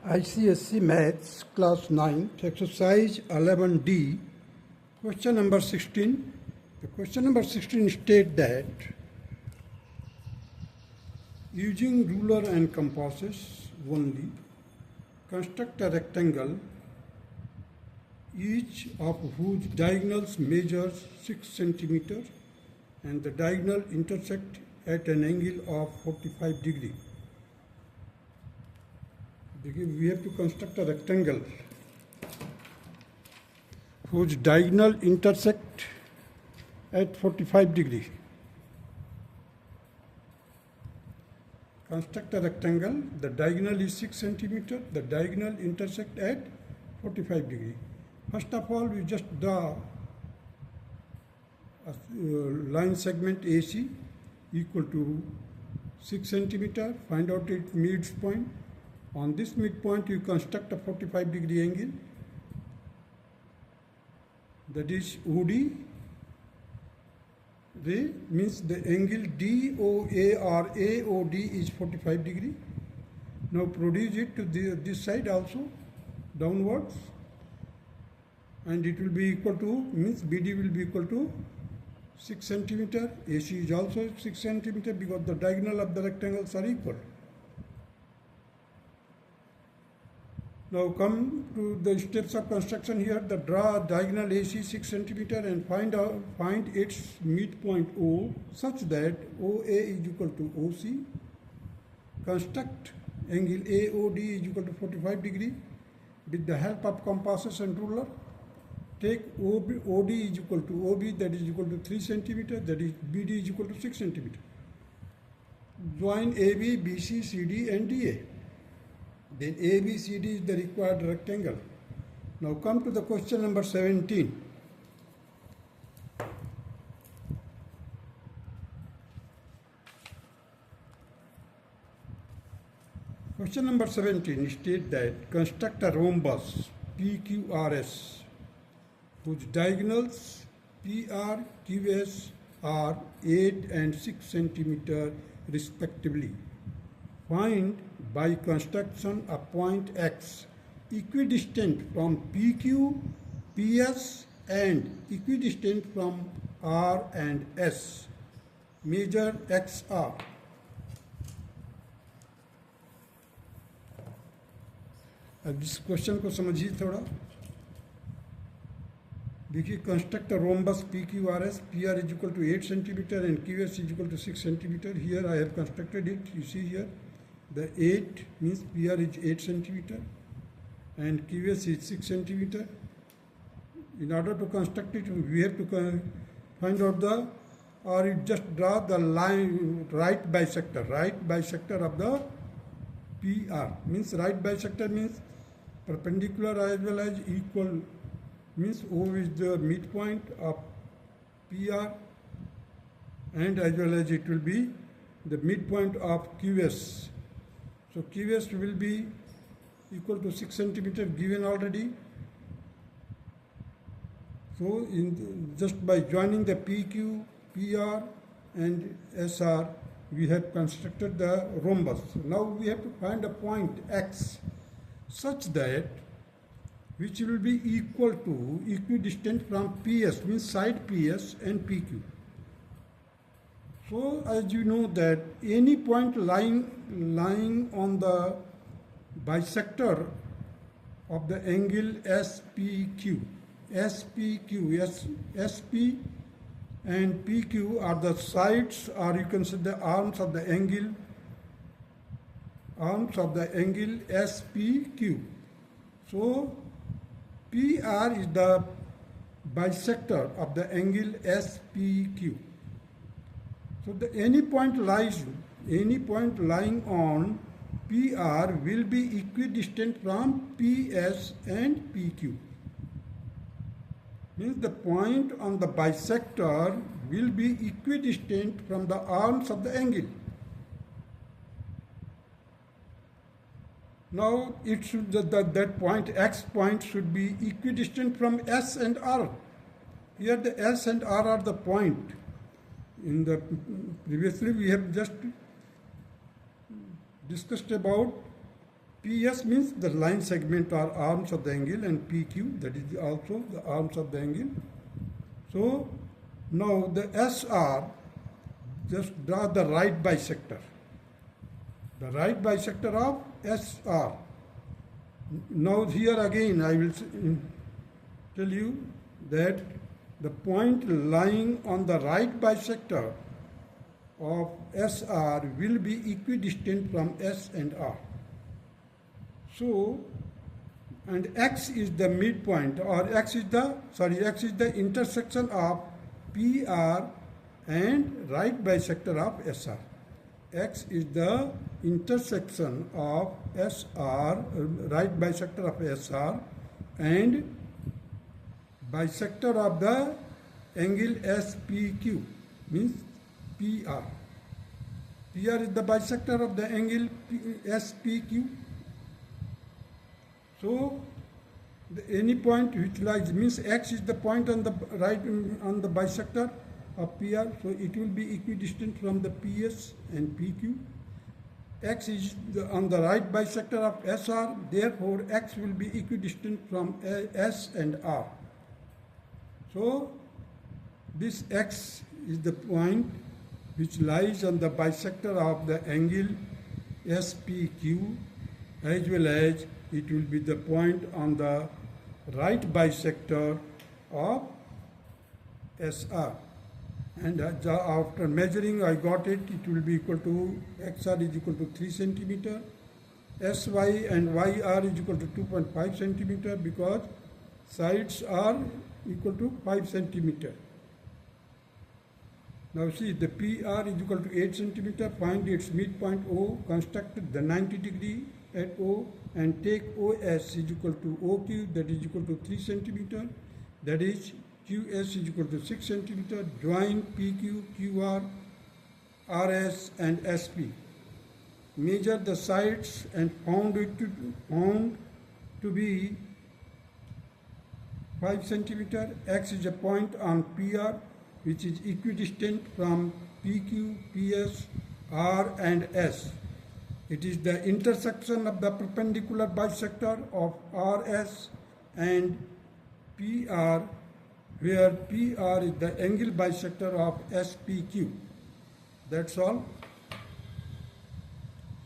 ICSE Maths Class 9, Exercise 11D, question number 16. The question number 16 states that using ruler and compasses only, construct a rectangle each of whose diagonals measures 6 centimeters and the diagonal intersect at an angle of 45 degrees. We have to construct a rectangle whose diagonal intersect at 45 degrees. Construct a rectangle, the diagonal is 6 centimeters, the diagonal intersect at 45 degrees. First of all, we just draw a line segment AC equal to 6 centimeters, find out its midpoint. On this midpoint, you construct a 45 degree angle, that is OD. Ray means the angle DOA or AOD is 45 degree. Now produce it to this side also, downwards, and it will be equal to, means BD will be equal to 6 centimeter. AC is also 6 centimeter because the diagonal of the rectangles are equal. Now come to the steps of construction here. The draw diagonal AC 6 centimeter and find its midpoint O such that OA is equal to OC. Construct angle AOD is equal to 45 degree with the help of compasses and ruler. Take OD is equal to OB, that is equal to 3 centimeter, that is BD is equal to 6 centimeter. Join AB, BC, CD and DA. Then ABCD is the required rectangle. Now come to the question number 17. Question number 17 states that construct a rhombus PQRS whose diagonals PR, QS are 8 and 6 centimeter respectively. Find by construction a point X equidistant from PQ, PS and equidistant from R and S. Measure XR. अब इस question को समझिए थोड़ा. देखिए, construct a rhombus PQRS. PR is equal to 8 centimeter and QS is equal to 6 centimeter. Here I have constructed it. You see here. The 8 means PR is 8 centimeter and QS is 6 centimeter. In order to construct it, we have to find out or you just draw the line right bisector of the PR. Means right bisector means perpendicular as well as equal. Means O is the midpoint of PR and as well as it will be the midpoint of QS. So QS will be equal to 6 centimeter given already. So just by joining the PQ, PR and SR, we have constructed the rhombus. Now we have to find a point X such that which will be equidistant from PS, means side PS and PQ. So as you know that any point lying on the bisector of the angle SP and PQ are the sides, or you can say the arms of the angle SPQ. So PR is the bisector of the angle SPQ. So any point lying on PR will be equidistant from PS and PQ. Means the point on the bisector will be equidistant from the arms of the angle. Now it should that point X point should be equidistant from S and R. Here the S and R are the point. In the previously we have just discussed about PS means the line segment or arms of the angle, and PQ, that is also the arms of the angle. So now the SR, just draw the right bisector. The right bisector of SR. Now here again I will tell you that the point lying on the right bisector of SR will be equidistant from S and R. So, and X is the midpoint, or X is the intersection of PR and right bisector of SR. X is the intersection of SR, right bisector of SR, and bisector of the angle SPQ, means PR. PR is the bisector of the angle SPQ. So any point which lies, means X is the point on the right, on the bisector of PR, so it will be equidistant from the PS and PQ. X is on the right bisector of SR, therefore X will be equidistant from S and R. So this X is the point which lies on the bisector of the angle SPQ, as well as it will be the point on the right bisector of SR. And after measuring, I got it, it will be equal to XR is equal to 3 centimeter, SY and YR is equal to 2.5 centimeter, because sides are equal to 5 centimeter. Now see, the PR is equal to 8 centimeter, find its midpoint O, construct the 90 degree at O, and take OS is equal to OQ, that is equal to 3 centimeter, that is QS is equal to 6 centimeter, join PQ, QR, RS and SP. Measure the sides and found to be 5 centimeter. X is a point on PR which is equidistant from PQ, PS, R and S. It is the intersection of the perpendicular bisector of RS and PR, where PR is the angle bisector of SPQ. That's all.